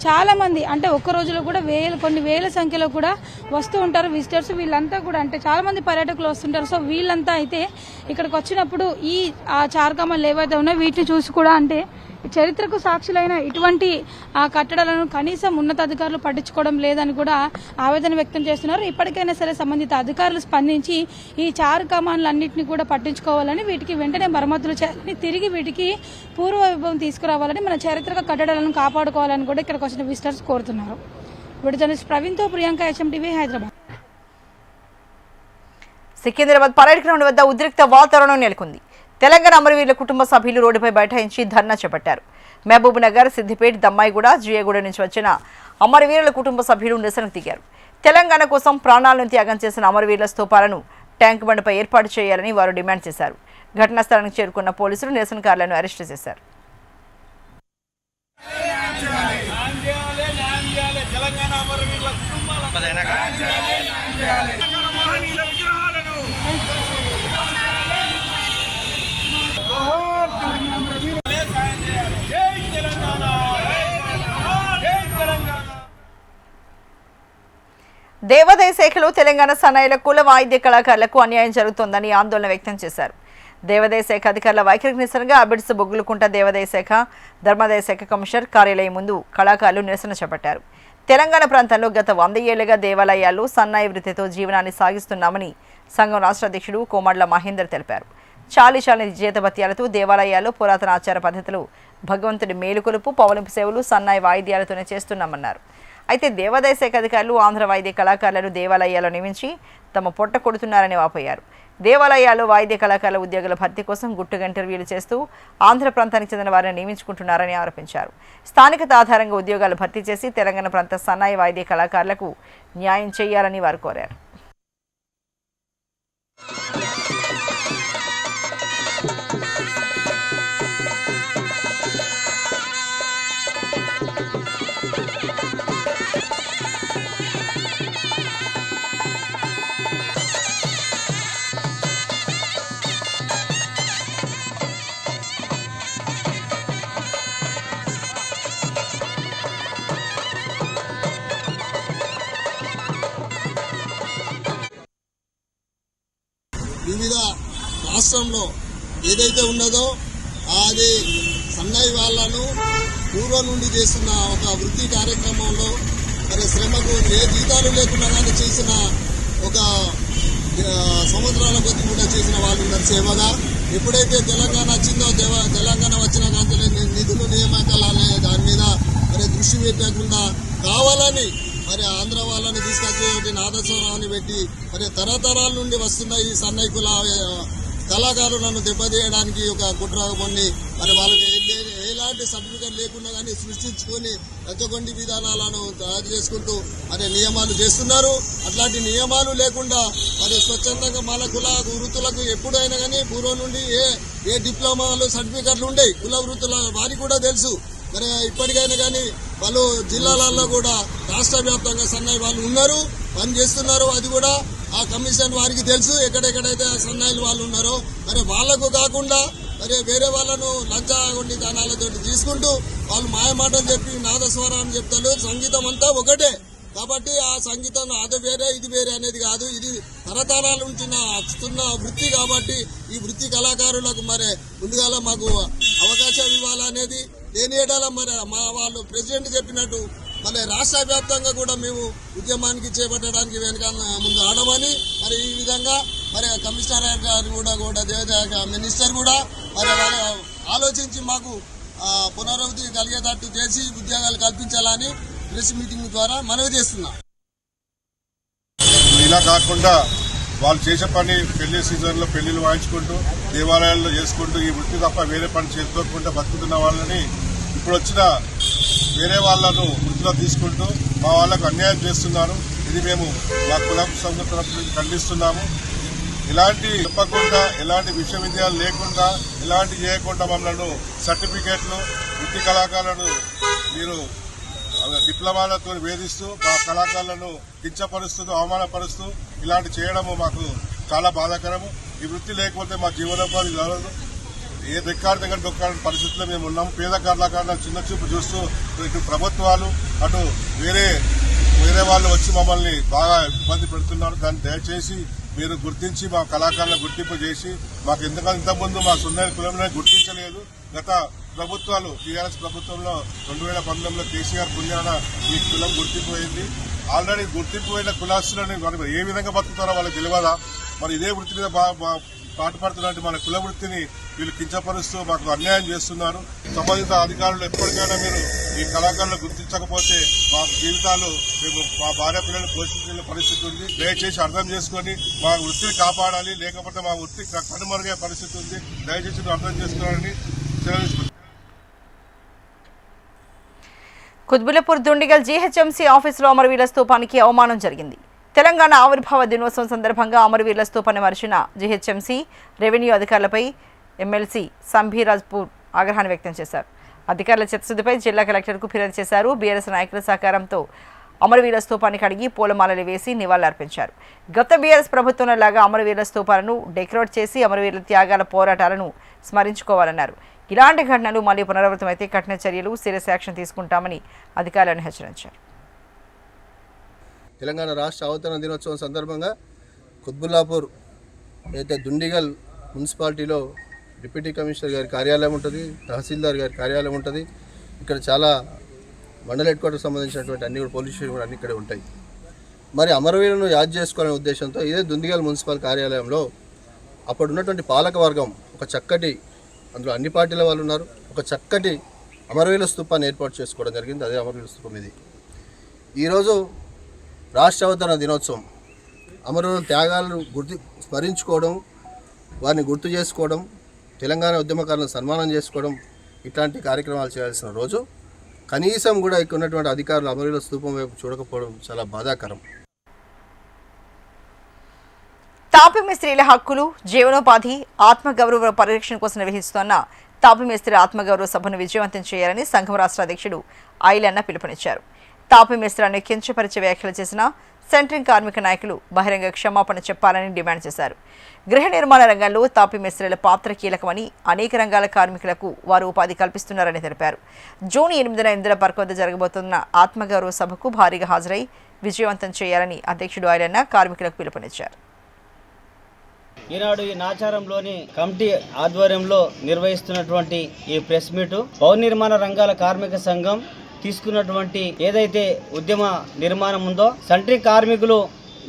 చాలా మంది, అంటే ఒక్క రోజులో కూడా కొన్ని వేల సంఖ్యలో కూడా వస్తూ ఉంటారు విజిటర్స్. వీళ్ళంతా కూడా అంటే చాలా మంది పర్యాటకులు వస్తుంటారు. సో వీళ్ళంతా అయితే ఇక్కడికి వచ్చినప్పుడు ఈ చార్ కమాన్లు ఏవైతే ఉన్నాయో వీటిని చూసి కూడా అంటే చరిత్రకు సాక్షులైన ఇటువంటి కట్టడాలను కనీసం ఉన్నతాధికారులు పట్టించుకోవడం లేదని కూడా ఆవేదన వ్యక్తం చేస్తున్నారు. ఇప్పటికైనా సరే సంబంధిత అధికారులు స్పందించి ఈ చారు కమాన్లన్నింటినీ కూడా పట్టించుకోవాలని, వీటికి వెంటనే మరమ్మతులు చేయాలని, తిరిగి వీటికి పూర్వ వైభవం తీసుకురావాలని, మన చారిత్రక కట్టడాలను కాపాడుకోవాలని కూడా ఇక్కడికి వచ్చిన విజిటర్స్ కోరుతున్నారు. వీడియో జర్నలిస్ట్ ప్రవీణ్తో Priyanka, HMTV, Hyderabad.
Secunderabad parade ground వద్ద ఉద్రిక్త వాతావరణం నెలకొంది. తెలంగాణ అమరవీరుల కుటుంబ సభ్యులు రోడ్డుపై బైఠాయించి ధర్నా చేపట్టారు. మహబూబ్ నగర్, సిద్దిపేట, దమ్మాయిగూడ, జియగూడ నుంచి వచ్చిన అమరవీరుల కుటుంబ సభ్యులు నిరసనకు దిగారు. తెలంగాణ కోసం ప్రాణాలను త్యాగం చేసిన అమరవీరుల స్తూపాలను ట్యాంక్ బండ్పై ఏర్పాటు చేయాలని వారు డిమాండ్ చేశారు. ఘటనా స్థలానికి చేరుకున్న పోలీసులు నిరసనకారులను అరెస్టు చేశారు. దేవాదాయ శాఖలో తెలంగాణ సన్నాయిల కుల వాయిద్య కళాకారులకు అన్యాయం జరుగుతోందని ఆందోళన వ్యక్తం చేశారు. దేవాదాయ శాఖ అధికారుల వైఖరికి నిరసనగా అబిడ్స్ బొగ్గులకుంట దేవాదాయ శాఖ, ధర్మాదాయ శాఖ కమిషనర్ కార్యాలయం ముందు కళాకారులు నిరసన చేపట్టారు. తెలంగాణ ప్రాంతంలో గత 100 ఏళ్లుగా దేవాలయాల్లో సన్నాయి వృత్తితో జీవనాన్ని సాగిస్తున్నామని సంఘం రాష్ట్ర అధ్యక్షుడు కోమడ్ల మహేందర్ తెలిపారు. చాలీచాలని జీతభత్యాలతో దేవాలయాల్లో పురాతన ఆచార పద్ధతులు, భగవంతుడి మేలుకొలుపు, పవలింపు సేవలు సన్నాయి వాయిద్యాలతోనే చేస్తున్నామన్నారు. అయితే దేవాదాయ శాఖ అధికారులు ఆంధ్ర వాయిద్య కళాకారులను దేవాలయాల్లో నియమించి తమ పొట్ట కొడుతున్నారని వాపోయారు. దేవాలయాల్లో వాయిద్య కళాకారుల ఉద్యోగుల భర్తీ కోసం గుట్టుగా ఇంటర్వ్యూలు చేస్తూ ఆంధ్ర ప్రాంతానికి చెందిన వారిని నియమించుకుంటున్నారని ఆరోపించారు. స్థానికత ఆధారంగా ఉద్యోగాలు భర్తీ చేసి తెలంగాణ ప్రాంత సన్నాయి వాయిద్య కళాకారులకు న్యాయం చేయాలని వారు కోరారు.
వివిధ రాష్ట్రంలో ఏదైతే ఉన్నదో అది సన్నాయి వాళ్ళను పూర్వం నుండి చేస్తున్న ఒక వృత్తి కార్యక్రమంలో మరి శ్రమకు ఏ జీతాలు లేకుండా కానీ చేసిన ఒక సంవత్సరాల కొద్ది కూడా చేసిన వాళ్ళు ఉన్నారు సేవగా. ఎప్పుడైతే తెలంగాణ వచ్చిందో తెలంగాణ వచ్చిన కాంతలే నిధులు నియామకాలు అనే దాని మీద మరి దృష్టి పెట్టకుండా కావాలని మరి ఆంధ్ర వాళ్ళని తీసుకొచ్చి నాదస్వరాన్ని పెట్టి మరి తరతరాల నుండి వస్తున్న ఈ సన్నైకుల కళాకారులను దెబ్బతీయడానికి ఒక కుట్ర కొన్ని మరి వాళ్ళకి ఎలాంటి సర్టిఫికేట్ లేకుండా కానీ సృష్టించుకొని రచ్చగొండి విధానాలను తయారు చేసుకుంటూ మరి నియమాలు చేస్తున్నారు. అట్లాంటి నియమాలు లేకుండా మరి స్వచ్ఛందంగా మన కుల వృత్తులకు ఎప్పుడైనా కానీ పూర్వం నుండి ఏ డిప్లొమాలు సర్టిఫికెట్లు ఉండేవి కుల వృత్తుల వారికి కూడా తెలుసు. మరి ఇప్పటికైనా కానీ వాళ్ళు జిల్లాలలో కూడా రాష్ట్ర వ్యాప్తంగా సన్నాయి వాళ్ళు ఉన్నారు, పని చేస్తున్నారు. అది కూడా ఆ కమిషన్ వారికి తెలుసు ఎక్కడెక్కడైతే సన్నాయిలు వాళ్ళు ఉన్నారో. మరి వాళ్లకు కాకుండా మరి వేరే వాళ్ళను లంచాగొండి దానాలతో తీసుకుంటూ వాళ్ళు మాయమాటలు చెప్పి నాదస్వరాన్ని చెప్తారు. సంగీతం అంతా ఒకటే కాబట్టి ఆ సంగీతం అది వేరే ఇది వేరే అనేది కాదు. ఇది తరతరాల నుంచి వస్తున్న వృత్తి కాబట్టి ఈ వృత్తి కళాకారులకు మరి ముందుగా మాకు అవకాశం ఇవ్వాలనేది దేని ఏడాల మరి మా వాళ్ళు ప్రెసిడెంట్ చెప్పినట్టు మరి రాష్ట్ర వ్యాప్తంగా కూడా మేము ఉద్యమానికి చేపట్టడానికి వెనుక ముందు ఆడమని మరి ఈ విధంగా మరి కమిషనర్ గారు కూడా దేవాదాయ మినిస్టర్ కూడా మరి వాళ్ళు ఆలోచించి మాకు పునరావృతి కలిగేటట్టు చేసి ఉద్యోగాలు కల్పించాలని ప్రెస్ మీటింగ్ ద్వారా మనవి చేస్తున్నాం.
ఇలా కాకుండా వాళ్ళు చేసే పని పెళ్లి సీజన్లో పెళ్లిళ్ళు వాయించుకుంటూ దేవాలయాల్లో చేసుకుంటూ ఈ వృత్తి తప్ప వేరే పని చేసుకోకుండా బతుకుతున్న వాళ్ళని ఇప్పుడు వచ్చిన వేరే వాళ్ళను వృత్తిలో తీసుకుంటూ మా వాళ్ళకు అన్యాయం చేస్తున్నారు. ఇది మేము మా కుల సంఘం తరఫు నుంచి ఖండిస్తున్నాము. ఇలాంటి చెప్పకుండా ఎలాంటి విశ్వవిద్యాలయాలు లేకుండా ఎలాంటి చేయకుండా మమ్మల్ని సర్టిఫికేట్లు వృత్తి కళాకారులను మీరు డిప్లొమాలతో వేధిస్తూ మా కళాకారులను కించపరుస్తూ అవమానపరుస్తూ ఇలాంటి చేయడము మాకు చాలా బాధాకరము. ఈ వృత్తి లేకపోతే మా జీవనోపాధి జరగదు. ఏ రెక్కాడి దగ్గర దొక్కాలని పరిస్థితుల్లో మేము ఉన్నాము. పేద కళాకారులను చిన్న చూపు చూస్తూ ఇటు ప్రభుత్వాలు అటు వేరే వాళ్ళు వచ్చి మమ్మల్ని బాగా ఇబ్బంది పెడుతున్నారు. దాన్ని దయచేసి మీరు గుర్తించి మా కళాకారులను గుర్తింపు చేసి మాకు ఎందుకంటే ఇంతకుముందు మా సున్నైన కులంలో గుర్తించలేదు. గత ప్రభుత్వాలు టీఆర్ఎస్ ప్రభుత్వంలో 2019లో కేసీఆర్ పుణ్యాన ఈ కులం గుర్తింపు అయింది. ఆల్రెడీ గుర్తింపు అయిన కులాస్తులని మరి ఏ విధంగా బతుకుతారో వాళ్ళకి తెలియదా? మరి ఇదే వృత్తి మీద పాటుపడుతున్నట్టు మన కుల వృత్తిని వీళ్ళు కించపరుస్తూ మాకు అన్యాయం చేస్తున్నారు. సంబంధిత అధికారులు ఎప్పటికైనా మీరు ఈ కళాకారులు గుర్తించకపోతే మా జీవితాలు మేము మా భార్య పిల్లలు పోషించే పరిస్థితి ఉంది. దయచేసి అర్థం చేసుకుని మా వృత్తిని కాపాడాలి, లేకపోతే మా వృత్తి కనుమరుగే పరిస్థితి ఉంది. దయచేసి అర్థం చేసుకోవాలని సెలవు.
కుత్బుల్లాపూర్ దుండిగల్ జీహెచ్ఎంసీ ఆఫీసులో అమరవీరుల స్తూపానికి అవమానం జరిగింది. తెలంగాణ ఆవిర్భావ దినోత్సవం సందర్భంగా అమరవీరుల స్తూపాన్ని మరిచిన జీహెచ్ఎంసీ రెవెన్యూ అధికారులపై ఎమ్మెల్సీ సంభీరాజ్పూర్ ఆగ్రహాన్ని వ్యక్తం చేశారు. అధికారుల చిత్తశుద్ధిపై జిల్లా కలెక్టర్కు ఫిర్యాదు చేశారు. బీఆర్ఎస్ నాయకుల సహకారంతో అమరవీరుల స్తూపాన్ని కడిగి పూలమాలలు వేసి నివాళులర్పించారు. గత బీఆర్ఎస్ ప్రభుత్వంలో లాగా అమరవీరుల స్తూపాలను డెకరేట్ చేసి అమరవీరుల త్యాగాల పోరాటాలను స్మరించుకోవాలన్నారు. ఇలాంటి ఘటనలు మళ్లీ పునరావృతమైతే కఠిన చర్యలు సీరియస్ యాక్షన్ తీసుకుంటామని అధికారులను హెచ్చరించారు.
తెలంగాణ రాష్ట్ర అవతరణ దినోత్సవం సందర్భంగా కుత్బుల్లాపూర్ అయితే దుండిగల్ మున్సిపాలిటీలో డిప్యూటీ కమిషనర్ గారి కార్యాలయం ఉంటుంది, తహసీల్దార్ గారి కార్యాలయం ఉంటుంది. ఇక్కడ చాలా మండల హెడ్ క్వార్టర్ సంబంధించినటువంటి అన్ని కూడా పోలీస్ స్టేషన్ కూడా అన్ని ఇక్కడే ఉంటాయి. మరి అమరవీరులను యాద్ చేసుకోవాలనే ఉద్దేశంతో ఇదే దుండిగల్ మున్సిపల్ కార్యాలయంలో అప్పుడు ఉన్నటువంటి పాలక వర్గం ఒక చక్కటి, అందులో అన్ని పార్టీల వాళ్ళు ఉన్నారు, ఒక చక్కటి అమరవీరుల స్తూపాన్ని ఏర్పాటు చేసుకోవడం జరిగింది. అదే అమరవీరుల స్తూపం ఇది. ఈరోజు రాష్ట్ర అవతరణ దినోత్సవం, అమరుల త్యాగాలను స్మరించుకోవడం, వారిని గుర్తు చేసుకోవడం, తెలంగాణ ఉద్యమకారులను సన్మానం చేసుకోవడం, ఇట్లాంటి కార్యక్రమాలు చేయాల్సిన రోజు. కనీసం కూడా ఇక్కడ ఉన్నటువంటి అధికారులు అమరుల స్తూపం వైపు చూడకపోవడం చాలా బాధాకరం.
తాపీ మేస్త్రీల హక్కులు, జీవనోపాధి, ఆత్మగౌరవ పరిరక్షణ కోసం నిర్వహిస్తున్న తాపీ మేస్త్రి ఆత్మగౌరవ సభను విజయవంతం చేయాలని సంఘం రాష్ట్ర అధ్యక్షుడు ఐలన్న పిలుపునిచ్చారు. తాపీ మేస్త్రాన్ని కించపరిచే వ్యాఖ్యలు చేసిన సెంట్రింగ్ కార్మిక నాయకులు బహిరంగ క్షమాపణ చెప్పాలని డిమాండ్ చేశారు. గృహ నిర్మాణ రంగంలో తాపీ మేస్త్రీల పాత్ర కీలకమని, అనేక రంగాల కార్మికులకు వారు ఉపాధి కల్పిస్తున్నారని తెలిపారు. జూన్ 8న ఇందిరా పార్క్ వద్ద జరగబోతున్న ఆత్మగౌరవ సభకు భారీగా హాజరై విజయవంతం చేయాలని అధ్యక్షుడు ఐలన్న కార్మికులకు పిలుపునిచ్చారు.
ఈనాడు ఈ నాచారంలోని కమిటీ ఆధ్వర్యంలో నిర్వహిస్తున్నటువంటి ఈ ప్రెస్ మీటు భవన నిర్మాణ రంగాల కార్మిక సంఘం తీసుకున్నటువంటి ఏదైతే ఉద్యమ నిర్మాణం ఉందో, సెంట్రింగ్ కార్మికులు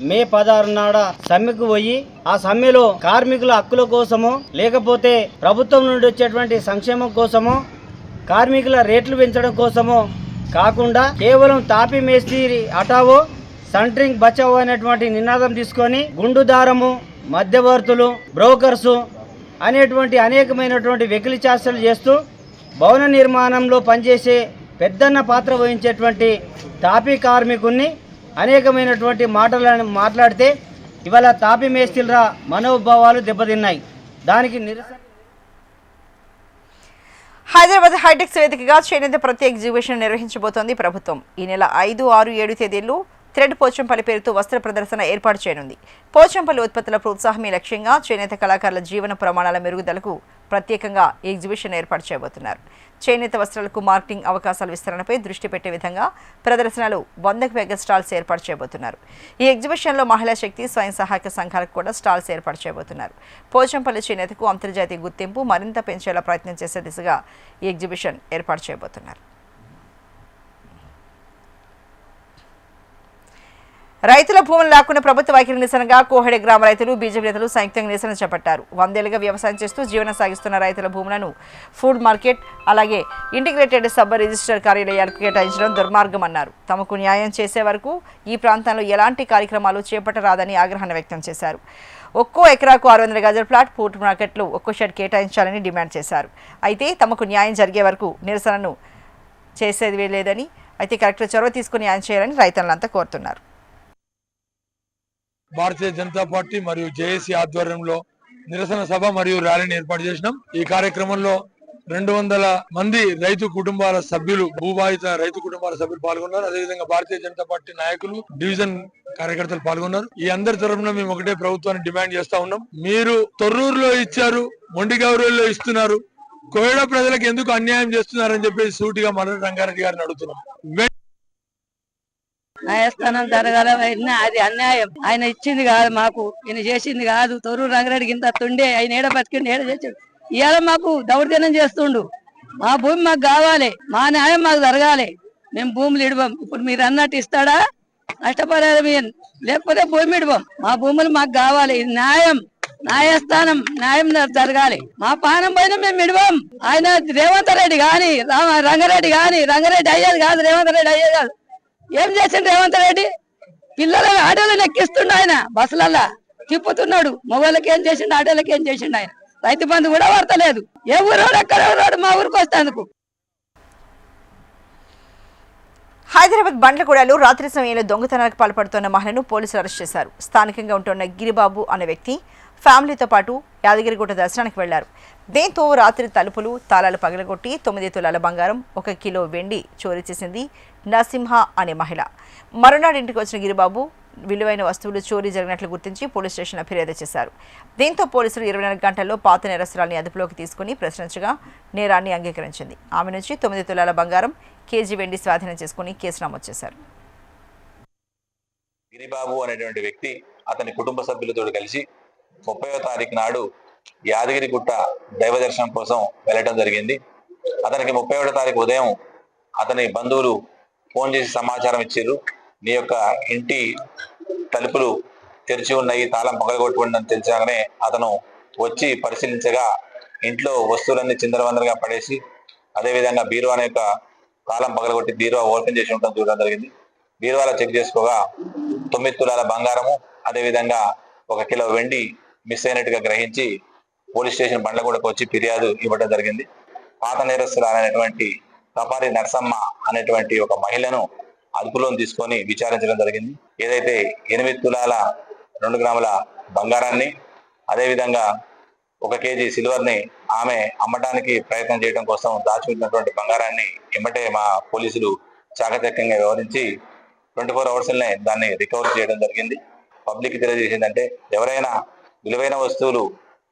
మే 16 నాడ సమ్మెకు పోయి ఆ సమ్మెలో కార్మికుల హక్కుల కోసమో లేకపోతే ప్రభుత్వం నుండి వచ్చేటువంటి సంక్షేమం కోసమో కార్మికుల రేట్లు పెంచడం కోసమో కాకుండా కేవలం తాపీ మేస్త్రి హటావో సెంట్రింగ్ బచావో అనేటువంటి నినాదం తీసుకొని గుండు దారము, మధ్యవర్తులు, బ్రోకర్సు అనేటువంటి అనేకమైనటువంటి వెకిలి చేష్టలు చేస్తూ భవన నిర్మాణంలో పనిచేసే పెద్దన్న పాత్ర వహించేటువంటి తాపీ కార్మికుల్ని అనేకమైనటువంటి మాటలను మాట్లాడితే ఇవాళ తాపీ మేస్త్రీల మనోభావాలు దెబ్బతిన్నాయి. దానికి నిరసన
హైదరాబాద్ హైటెక్స్ వేదికగా చేనేత ప్రత్యేక ఎగ్జిబిషన్ నిర్వహించబోతోంది ప్రభుత్వం. ఈ నెల 5, 6, 7 తేదీల్లో థ్రెడ్ పోచంపల్లి పేరుతో వస్త్ర ప్రదర్శన ఏర్పాటు చేయనుంది. పోచంపల్లి ఉత్పత్తుల ప్రోత్సాహమే లక్ష్యంగా చేనేత కళాకారుల జీవన ప్రమాణాల మెరుగుదలకు ప్రత్యేకంగా ఈ ఎగ్జిబిషన్ ఏర్పాటు చేయబోతున్నారు. చేనేత వస్త్రాలకు మార్కెటింగ్ అవకాశాల విస్తరణపై దృష్టి పెట్టే విధంగా ప్రదర్శనలు 100కు పైగా స్టాల్స్ ఏర్పాటు చేయబోతున్నారు. ఈ ఎగ్జిబిషన్లో మహిళా శక్తి, స్వయం సహాయక సంఘాలకు కూడా స్టాల్స్ ఏర్పాటు చేయబోతున్నారు. పోచంపల్లి చేనేతకు అంతర్జాతీయ గుర్తింపు మరింత పెంచేలా ప్రయత్నం చేసే దిశగా ఈ ఎగ్జిబిషన్ ఏర్పాటు చేయబోతున్నారు. రైతుల భూములు లాక్కున్న ప్రభుత్వ వైఖరి నిరసనగా కోహెడ గ్రామ రైతులు, బీజేపీ నేతలు సంయుక్తంగా నిరసన చేపట్టారు. 100 ఏళ్లుగా వ్యవసాయం చేస్తూ జీవనం సాగిస్తున్న రైతుల భూములను ఫుడ్ మార్కెట్, అలాగే ఇంటిగ్రేటెడ్ సబ్ రిజిస్టర్ కార్యాలయాలకు కేటాయించడం దుర్మార్గమన్నారు. తమకు న్యాయం చేసే వరకు ఈ ప్రాంతంలో ఎలాంటి కార్యక్రమాలు చేపట్టరాదని ఆగ్రహాన్ని వ్యక్తం చేశారు. ఒక్కో ఎకరాకు 600 గజాల ప్లాట్ ఫుడ్ మార్కెట్లు ఒక్కో షెడ్ కేటాయించాలని డిమాండ్ చేశారు. అయితే తమకు న్యాయం జరిగే వరకు నిరసనను చేసేది లేదని, అయితే కలెక్టర్ చొరవ తీసుకుని న్యాయం చేయాలని రైతులంతా కోరుతున్నారు.
భారతీయ జనతా పార్టీ మరియు జేఏసీ ఆధ్వర్యంలో నిరసన సభ మరియు ర్యాలీని ఏర్పాటు చేసినాం. ఈ కార్యక్రమంలో 200 మంది రైతు కుటుంబాల సభ్యులు, భూబాధిత రైతు కుటుంబాల సభ్యులు పాల్గొన్నారు. అదేవిధంగా భారతీయ జనతా పార్టీ నాయకులు, డివిజన్ కార్యకర్తలు పాల్గొన్నారు. ఈ అందరి తరఫున మేము ఒకటే ప్రభుత్వాన్ని డిమాండ్ చేస్తా ఉన్నాం. మీరు తొర్రూరులో ఇచ్చారు, మొండిగౌరూరులో ఇస్తున్నారు, కోయడ ప్రజలకు ఎందుకు అన్యాయం చేస్తున్నారని చెప్పేసి సూటిగా మర్రి రంగారెడ్డి గారిని అడుగుతున్నాం.
న్యాయస్థానం జరగాల, అది అన్యాయం. ఆయన ఇచ్చింది కాదు, మాకు ఈయన చేసింది కాదు. తొర్రూరు రంగారెడ్డికి ఇంత తుండే ఆయన ఏడ బతికిండు, ఏడ చేసాడు. ఇవాళ మాకు దౌర్జన్యం చేస్తుండు. మా భూమి మాకు కావాలి, మా న్యాయం మాకు జరగాలి. మేము భూములు ఇడవం. ఇప్పుడు మీరు అన్నట్టు ఇస్తాడా నష్టపరిహారం, లేకపోతే భూమి ఇడవం. మా భూములు మాకు కావాలి. ఇది న్యాయం, న్యాయస్థానం, న్యాయం జరగాలి. మా పానం పైన మేము ఇడవం. ఆయన రేవంత్ రెడ్డి గాని, రంగారెడ్డి గాని, రంగారెడ్డి అయ్యేది కాదు, రేవంత్ రెడ్డి అయ్యేది కాదు. ఏం చేసిండు రేవంత్ రెడ్డి? పిల్లల ఆటోలను ఎక్కిస్తుండు, ఆయన బస్సులల్లా తిప్పుతున్నాడు. మొగోళ్ళకి ఏం చేసిండు, ఆటోలకి ఏం చేసిండు ఆయన. రైతు బంధు కూడా పడతలేదు. ఏ ఊరోడు ఎక్కడ ఊరోడు మా ఊరికి వస్తేందుకు.
హైదరాబాద్ బండ్లగూడలో రాత్రి సమయంలో దొంగతనాలకు పాల్పడుతున్న మహిళను పోలీసులు అరెస్ట్ చేశారు. స్థానికంగా ఉంటున్న గిరిబాబు అనే వ్యక్తి ఫ్యామిలీతో పాటు యాదగిరిగుట్ట దర్శనానికి వెళ్లారు. దీంతో రాత్రి తలుపులు, తాళాలు పగలగొట్టి 9 తులాల బంగారం, 1 కిలో వెండి చోరీ చేసింది నరసింహ అనే మహిళ. మరునాడు ఇంటికి వచ్చిన గిరిబాబు విలువైన వస్తువులు చోరీ జరిగినట్లు గుర్తించి పోలీస్ స్టేషన్లో ఫిర్యాదు చేశారు. దీంతో పోలీసులు 24 గంటల్లో పాత నేరస్తురాల్ని అదుపులోకి తీసుకుని ప్రశ్నించగా నేరాన్ని అంగీకరించింది. ఆమె నుంచి 9 తులాల బంగారం, కేజీ వెండి స్వాధీనం చేసుకుని కేసు నమోదు చేశారు.
గిరిబాబు అనేటువంటి వ్యక్తి అతని కుటుంబ సభ్యులతో కలిసి 30వ తారీఖు నాడు యాదగిరిగుట్ట దైవ దర్శనం కోసం వెళ్ళటం జరిగింది. అతనికి 31వ తారీఖు ఉదయం అతని బంధువులు ఫోన్ చేసి సమాచారం ఇచ్చారు. నీ యొక్క ఇంటి తలుపులు తెరిచి ఉన్నాయి, తాళం పగలగొట్టుకుందని తెలిసాగానే అతను వచ్చి పరిశీలించగా ఇంట్లో వస్తువులన్నీ చిందరవందరగా పడేసి, అదేవిధంగా బీరువా యొక్క తాళం పగలగొట్టి బీరువా ఓపెన్ చేసి ఉండటం చూడడం జరిగింది. బీరువాలో చెక్ చేసుకోగా 9 తులాల బంగారము, అదేవిధంగా 1 కిలో వెండి మిస్ అయినట్టుగా గ్రహించి పోలీస్ స్టేషన్ బండ్లగూడకు వచ్చి ఫిర్యాదు ఇవ్వడం జరిగింది. పాత నేరస్తురాలైనటువంటి కపారి నరసమ్మ అనేటువంటి ఒక మహిళను అదుపులోకి తీసుకొని విచారించడం జరిగింది. ఏదైతే 8 తులాల 2 గ్రాముల బంగారాన్ని, అదేవిధంగా 1 కేజీ సిల్వర్ని ఆమె అమ్మటానికి ప్రయత్నం చేయడం కోసం దాచిపెట్టినటువంటి బంగారాన్ని ఎమ్మటే మా పోలీసులు చాకచక్యంగా వ్యవహరించి 24 అవర్స్లోనే దాన్ని రికవర్ చేయడం జరిగింది. పబ్లిక్ తెలియజేసిందంటే ఎవరైనా విలువైన వస్తువులు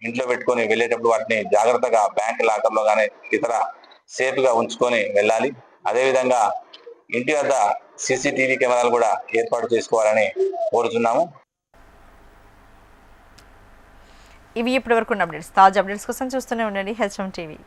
ఇంట్లో పెట్టుకొని వెళ్ళేటప్పుడు వాటిని జాగ్రత్తగా బ్యాంక్ లాకర్లో కానీ ఇతర సేఫ్గా ఉంచుకొని వెళ్ళాలి. అదేవిధంగా ఇంటి వద్ద సీసీటీవీ కెమెరాలు కూడా ఏర్పాటు చేసుకోవాలని కోరుతున్నాము.
ఇవి ఇప్పటివరకు ఉన్న అప్డేట్స్. తాజా అప్డేట్స్ కోసం చూస్తూనే ఉండండి హెచ్ఎం టీవీ.